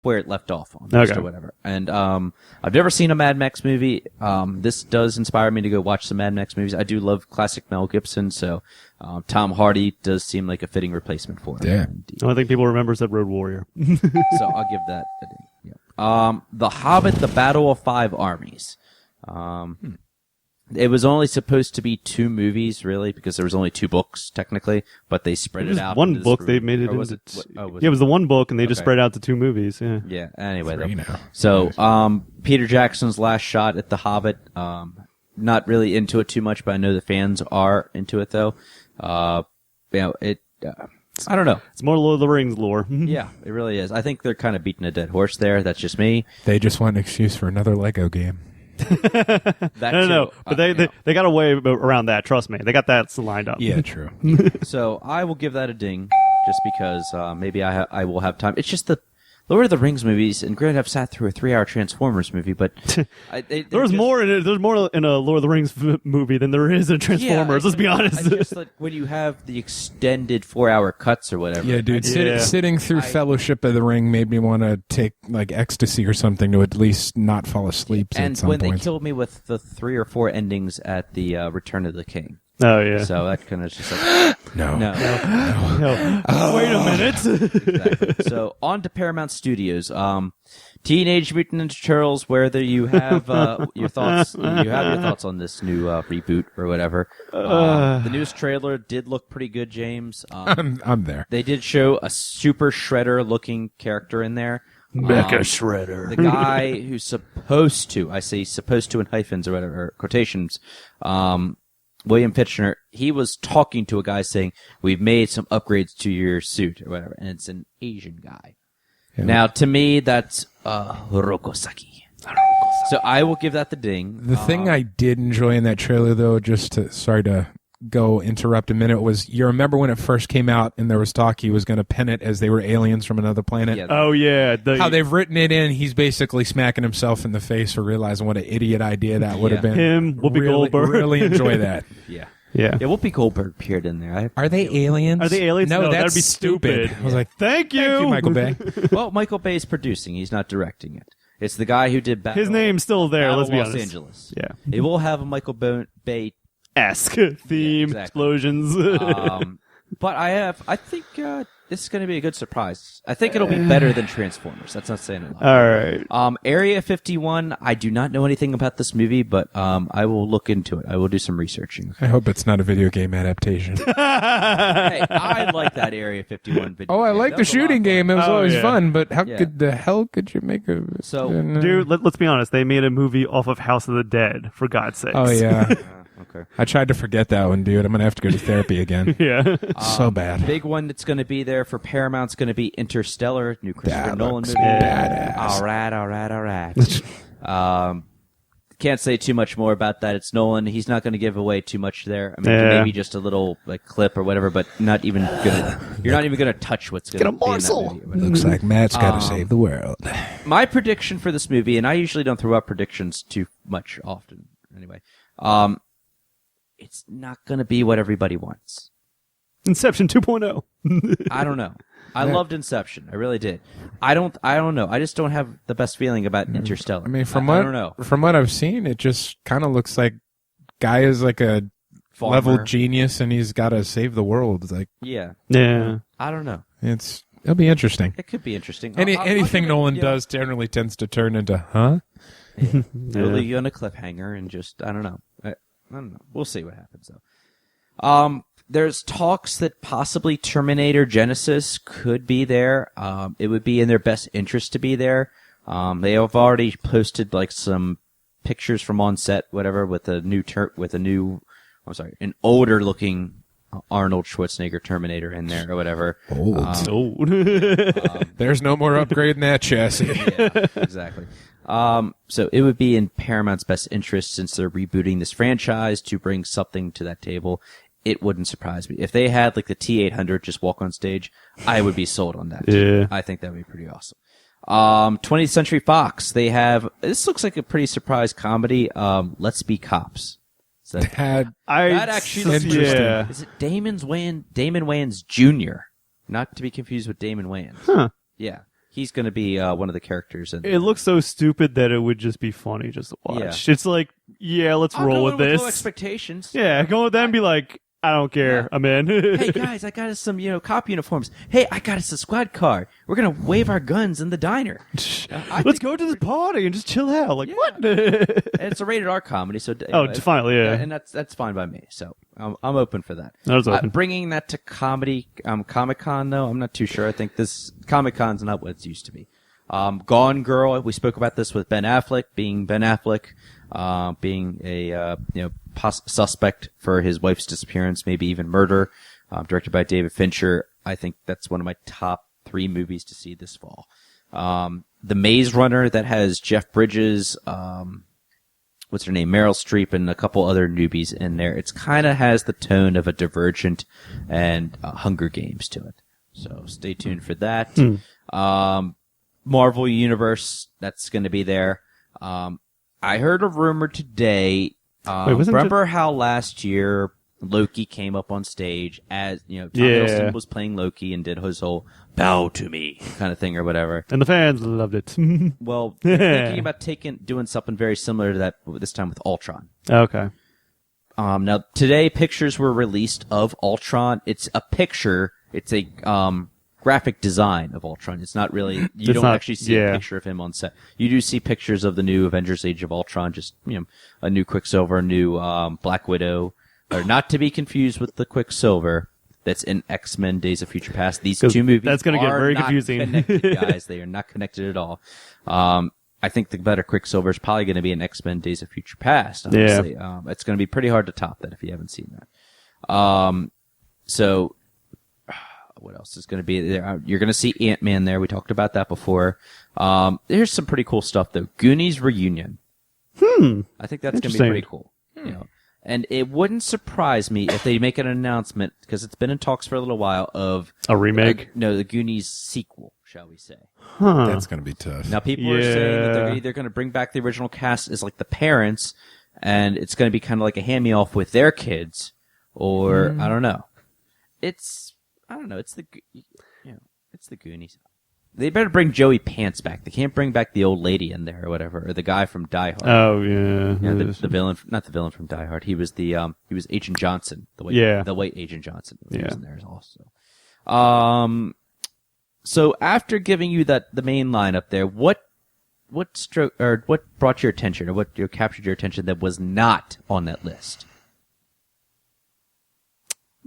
where it left off on or whatever. And I've never seen a Mad Max movie. This does inspire me to go watch some Mad Max movies. I do love classic Mel Gibson, so Tom Hardy does seem like a fitting replacement for him. Yeah. The only thing people remember is that Road Warrior. So I'll give that a ding. Yeah. The Hobbit, The Battle of Five Armies. It was only supposed to be 2 movies, really, because there was only 2 books, technically, but they spread it out. One book, they made it into... it was the one book, and they just spread out to 2 movies, yeah. Yeah, anyway. 3 now. So, Peter Jackson's last shot at The Hobbit, not really into it too much, but I know the fans are into it, though. I don't know. It's more Lord of the Rings lore. Yeah, it really is. I think they're kind of beating a dead horse there. That's just me. They just want an excuse for another Lego game. No. But they got a way around that. Trust me, they got that lined up. Yeah, true. So I will give that a ding, just because maybe I will have time. It's just the Lord of the Rings movies, and granted, I've sat through a 3-hour Transformers movie, but there's more in it. There's more in a Lord of the Rings movie than there is in Transformers. Let's be honest. Just like when you have the extended 4-hour cuts or whatever. Yeah, dude. Sitting through Fellowship of the Ring made me want to take like ecstasy or something to at least not fall asleep. And when they killed me with the 3 or 4 endings at the Return of the King. Oh yeah. So that kind of just like no. Wait a minute. Exactly. So on to Paramount Studios. Teenage Mutant Ninja Turtles. Whether you have your thoughts, on this new reboot or whatever. The newest trailer did look pretty good, James. I'm there. They did show a Super Shredder looking character in there. Mecha Shredder. The guy who's supposed to, I say supposed to in hyphens or whatever, or quotations, William Pitchner, he was talking to a guy saying, we've made some upgrades to your suit or whatever, and it's an Asian guy. Yeah. Now, to me, that's Rokosaki. So I will give that the ding. The thing I did enjoy in that trailer, though, sorry to go interrupt a minute, was you remember when it first came out and there was talk he was going to pen it as they were aliens from another planet? Yeah, oh, yeah. How they've written it in, he's basically smacking himself in the face for realizing what an idiot idea that would have been. Him, Whoopi Goldberg. Really enjoy that. Yeah. Yeah. Yeah, Whoopi Goldberg appeared in there. Are they aliens? Are they aliens? No, that'd be stupid. I was like, thank you, Michael Bay. Well, Michael Bay's producing. He's not directing it. It's the guy who did Battle. His name's still there, let's be Los honest. Angeles. Yeah. It will have a Michael Bay esque theme, explosions. But I think this is going to be a good surprise. I think it'll be better than Transformers. That's not saying a lot. All right. Area 51, I do not know anything about this movie, but I will look into it. I will do some researching. I hope it's not a video game adaptation. Hey, I like that Area 51 video I like the shooting game. It was always fun, but how the hell could you make a... So, dude, let's be honest. They made a movie off of House of the Dead, for God's sakes. Oh, yeah. Okay. I tried to forget that one, dude. I'm going to have to go to therapy again. Yeah. So bad. Big one that's going to be there for Paramount's going to be Interstellar, new Christopher Nolan movie. Badass. All right. Can't say too much more about that. It's Nolan. He's not going to give away too much there. I mean, maybe just a little like clip or whatever, but not even you're not even going to touch what's going to be in that movie. Looks like Matt's got to save the world. My prediction for this movie, and I usually don't throw out predictions too much often anyway, it's not going to be what everybody wants. Inception 2.0. I don't know. I loved Inception. I really did. I don't know. I just don't have the best feeling about Interstellar. I mean, I don't know. From what I've seen, it just kind of looks like guy is like a Farmer. level genius and he's got to save the world. It's like, yeah. I don't know. It'll be interesting. It could be interesting. Anything Nolan does generally tends to turn into, huh? Yeah. It'll leave you on a cliffhanger and just, I don't know. I don't know. We'll see what happens though. There's talks that possibly Terminator Genesis could be there. It would be in their best interest to be there. They have already posted like some pictures from on set, whatever, with an older looking Arnold Schwarzenegger Terminator in there or whatever. Old. There's no more upgrade in that chassis. Yeah, exactly. So it would be in Paramount's best interest, since they're rebooting this franchise, to bring something to that table. It wouldn't surprise me. If they had like the T-800 just walk on stage, I would be sold on that. Yeah. I think that would be pretty awesome. 20th Century Fox, this looks like a pretty surprise comedy. Let's Be Cops. That actually looks interesting. Yeah. Is it Damon Wayans Jr.? Not to be confused with Damon Wayans. Huh. Yeah. He's going to be one of the characters. It looks so stupid that it would just be funny just to watch. It's like, let's roll with this. Low expectations. Yeah, go with that and be like, I don't care. I'm in. Hey guys, I got us some, cop uniforms. Hey, I got us a squad car. We're gonna wave our guns in the diner. Let's go to this party and just chill out. Like what? And it's a rated R comedy, so finally, yeah, and that's fine by me. So I'm open for that. That's open. Bringing that to comedy, Comic-Con though, I'm not too sure. I think this Comic-Con's not what it's used to be. Gone Girl. We spoke about this with Ben Affleck being Ben Affleck, being a suspect for his wife's disappearance, maybe even murder. Directed by David Fincher. I think that's one of my top 3 movies to see this fall. The Maze Runner that has Jeff Bridges, what's her name, Meryl Streep, and a couple other newbies in there. It's kind of has the tone of a Divergent and Hunger Games to it. So stay tuned for that. Marvel Universe, that's going to be there. I heard a rumor today. Remember how last year Loki came up on stage as, Tom Hiddleston was playing Loki and did his whole bow to me kind of thing or whatever. And the fans loved it. Well, thinking about doing something very similar to that this time with Ultron. Okay. Now today pictures were released of Ultron. It's a picture. It's a, graphic design of Ultron. It's not really, you don't actually see a picture of him on set. You do see pictures of the new Avengers Age of Ultron, just, a new Quicksilver, a new, Black Widow, or not to be confused with the Quicksilver that's in X-Men Days of Future Past. These 2 movies that's going to get very not confusing. Connected, guys. They are not connected at all. I think the better Quicksilver is probably going to be in X-Men Days of Future Past, honestly. Yeah. It's going to be pretty hard to top that if you haven't seen that. So, what else is going to be there? You're going to see Ant-Man there. We talked about that before. There's some pretty cool stuff though. Goonies Reunion. I think that's going to be pretty cool. And it wouldn't surprise me if they make an announcement, because it's been in talks for a little while, of a remake. The Goonies sequel, shall we say? That's going to be tough. Now people are saying that they're either going to bring back the original cast as like the parents, and it's going to be kind of like a hand-me-off with their kids, or I don't know. I don't know. It's the Goonies. They better bring Joey Pants back. They can't bring back the old lady in there or whatever, or the guy from Die Hard. Oh yeah, the villain, not the villain from Die Hard. He was he was Agent Johnson. The white Agent Johnson was in there also. So after giving you the main line up there, what brought your attention, or what captured your attention that was not on that list?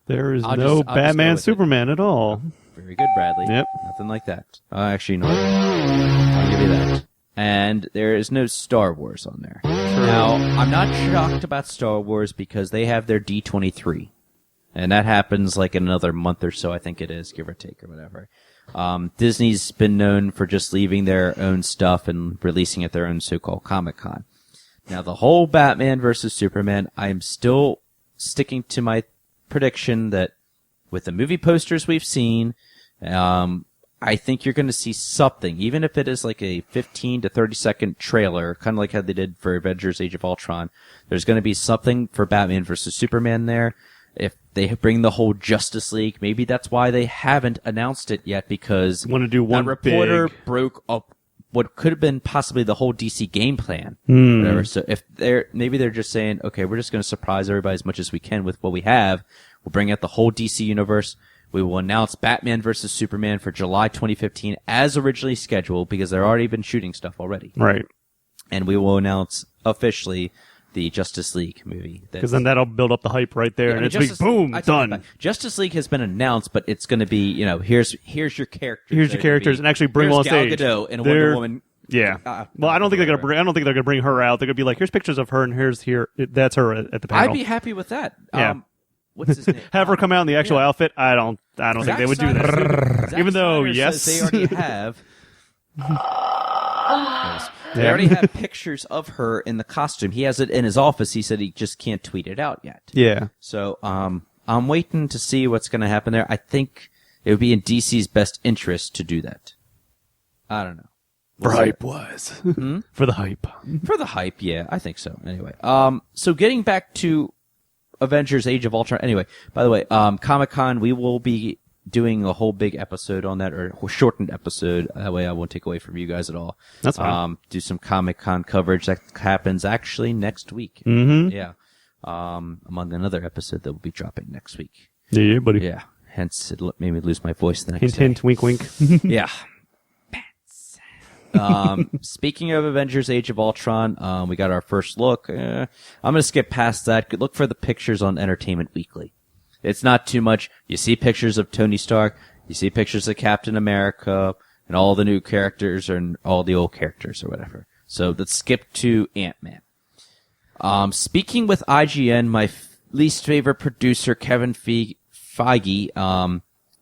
There is no Batman Superman at all. Very good, Bradley. Yep. Nothing like that. Actually, no. I'll give you that. And there is no Star Wars on there. Now, I'm not shocked about Star Wars because they have their D23. And that happens like in another month or so, I think it is, give or take, or whatever. Disney's been known for just leaving their own stuff and releasing at their own so-called Comic-Con. Now, the whole Batman versus Superman, I am still sticking to my prediction that with the movie posters we've seen, I think you're going to see something, even if it is like a 15 to 30 second trailer, kind of like how they did for Avengers Age of Ultron. There's going to be something for Batman versus Superman there. If they bring the whole Justice League, maybe that's why they haven't announced it yet, because want to do one reporter broke up what could have been possibly the whole DC game plan. Whatever. So if maybe they're just saying, okay, we're just going to surprise everybody as much as we can with what we have. We'll bring out the whole DC universe. We will announce Batman versus Superman for July 2015 as originally scheduled, because they've already been shooting stuff already. Right. And we will announce officially the Justice League movie. Because then that'll build up the hype right there, and it's like, boom, done. Justice League has been announced, but it's going to be, here's your characters. Here's your characters, and actually bring them on stage. Gal Gadot and Wonder Woman. Yeah. Well, I don't think they're going to bring her out. They're going to be like, here's pictures of her, and that's her at the panel. I'd be happy with that. Yeah. What's his name? Have her come out in the actual outfit? I don't think they would do that. Even though, yes, they already have. They already have pictures of her in the costume. He has it in his office. He said he just can't tweet it out yet. Yeah. So, I'm waiting to see what's going to happen there. I think it would be in DC's best interest to do that. I don't know. For hype-wise. For the hype. For the hype, yeah. I think so. Anyway. So getting back to Avengers Age of Ultron. Anyway, by the way, Comic-Con, we will be doing a whole big episode on that, or a shortened episode. That way I won't take away from you guys at all. That's fine. Do some Comic-Con coverage that happens actually next week. Mm-hmm. Yeah. Among another episode that will be dropping next week. Yeah, buddy. Yeah. Hence, it made me lose my voice the next Hint, day. hint, wink, wink. Yeah. Speaking of Avengers Age of Ultron, we got our first look. I'm going to skip past that. Look for the pictures on Entertainment Weekly. It's not too much. You see pictures of Tony Stark, you see pictures of Captain America, and all the new characters and all the old characters or whatever. So let's skip to Ant-Man. Speaking with IGN, my least favorite producer, Kevin Feige,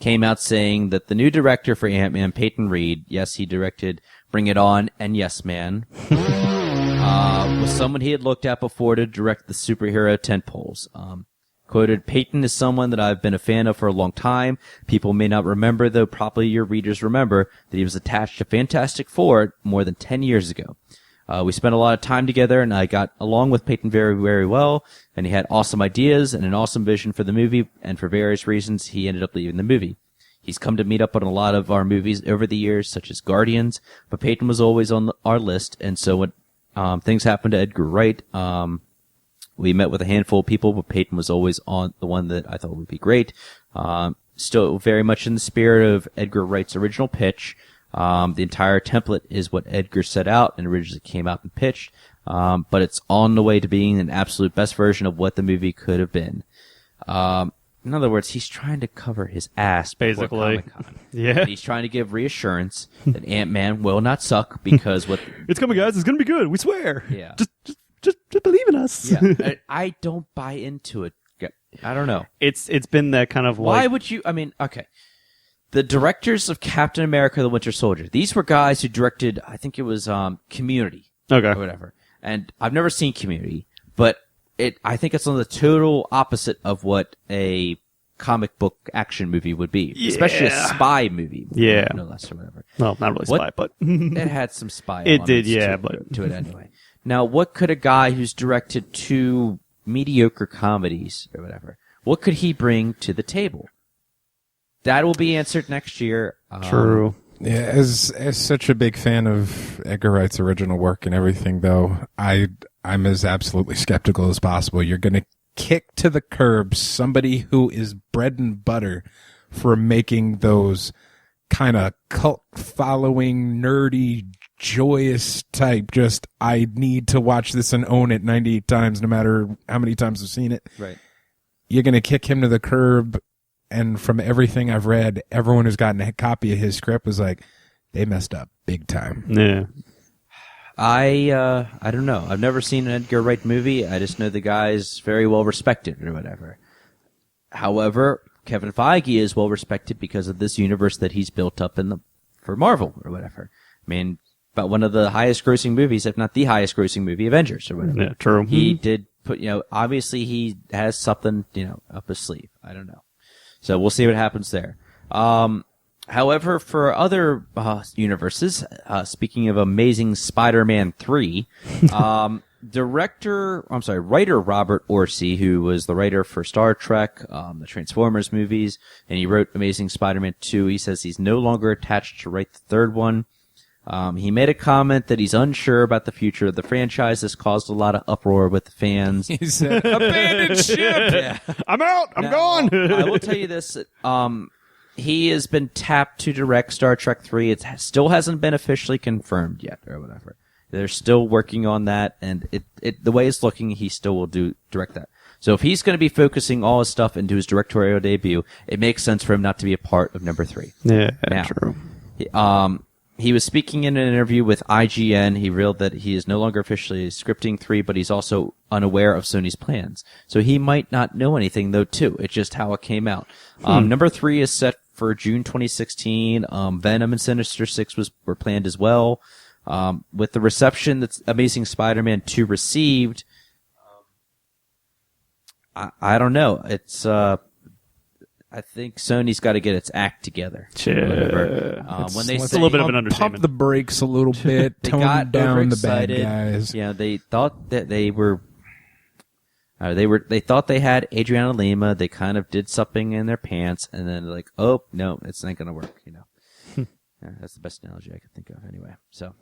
came out saying that the new director for Ant-Man, Peyton Reed, yes, he directed Bring It On and Yes Man, was someone he had looked at before to direct the superhero tentpoles. Quoted, Peyton is someone that I've been a fan of for a long time. People may not remember, though probably your readers remember, that he was attached to Fantastic Four more than 10 years ago. We spent a lot of time together, and I got along with Peyton very, very well, and he had awesome ideas and an awesome vision for the movie, and for various reasons, he ended up leaving the movie. He's come to meet up on a lot of our movies over the years, such as Guardians, but Peyton was always on our list, and so when things happened to Edgar Wright, we met with a handful of people, but Peyton was always on the one that I thought would be great. Still very much in the spirit of Edgar Wright's original pitch. The entire template is what Edgar set out and originally came out and pitched, but it's on the way to being an absolute best version of what the movie could have been. In other words, he's trying to cover his ass before Basically. Comic-Con. Yeah. And he's trying to give reassurance that Ant-Man will not suck because what... It's coming, guys. It's going to be good. We swear. Yeah. Just believe in us. Yeah. I don't buy into it. I don't know. It's been that kind of Why would you... I mean, okay. The directors of Captain America the Winter Soldier, these were guys who directed, I think it was Community. Okay. Or whatever. And I've never seen Community, but I think it's on the total opposite of what a comic book action movie would be. Yeah. Especially a spy movie. Yeah. No less or whatever. Well, not really spy, but... It had some spy It did, elements yeah, to, but... to it anyway. Now, what could a guy who's directed 2 mediocre comedies or whatever, what could he bring to the table? That will be answered next year. True. Yeah, as such a big fan of Edgar Wright's original work and everything, though, I'm as absolutely skeptical as possible. You're going to kick to the curb somebody who is bread and butter for making those kind of cult following, nerdy, joyous type. Just, I need to watch this and own it 98 times, no matter how many times I've seen it. Right. You're going to kick him to the curb. And from everything I've read, everyone who's gotten a copy of his script was like, they messed up big time. Yeah. I don't know. I've never seen an Edgar Wright movie. I just know the guy's very well respected or whatever. However, Kevin Feige is well respected because of this universe that he's built up for Marvel or whatever. I mean, about one of the highest grossing movies, if not the highest grossing movie, Avengers or whatever. Yeah, true. He did put, obviously he has something, up his sleeve. I don't know. So we'll see what happens there. However, for other universes, speaking of Amazing Spider-Man 3, writer Robert Orci, who was the writer for Star Trek, the Transformers movies, and he wrote Amazing Spider-Man 2, he says he's no longer attached to write the third one. He made a comment that he's unsure about the future of the franchise. This caused a lot of uproar with the fans. He said, abandoned ship! Yeah. I'm out! I'm gone! I will tell you this. He has been tapped to direct Star Trek 3. It still hasn't been officially confirmed yet, or whatever. They're still working on that, and the way it's looking, he still will direct that. So if he's going to be focusing all his stuff into his directorial debut, it makes sense for him not to be a part of number 3. Yeah, now, true. He was speaking in an interview with IGN. He revealed that he is no longer officially scripting 3, but he's also unaware of Sony's plans. So he might not know anything, though, too. It's just how it came out. Number 3 is set for June 2016. Venom and Sinister Six were planned as well. With the reception that Amazing Spider-Man 2 received, I don't know. It's I think Sony's got to get its act together. When they it's say, a little bit of an understatement. Pump the brakes a little bit, they tone got down the bad overexcited. guys. Yeah, they thought that they were. They thought they had Adriana Lima. They kind of did something in their pants, and then like, oh no, it's not gonna work. Yeah, that's the best analogy I could think of. Anyway, so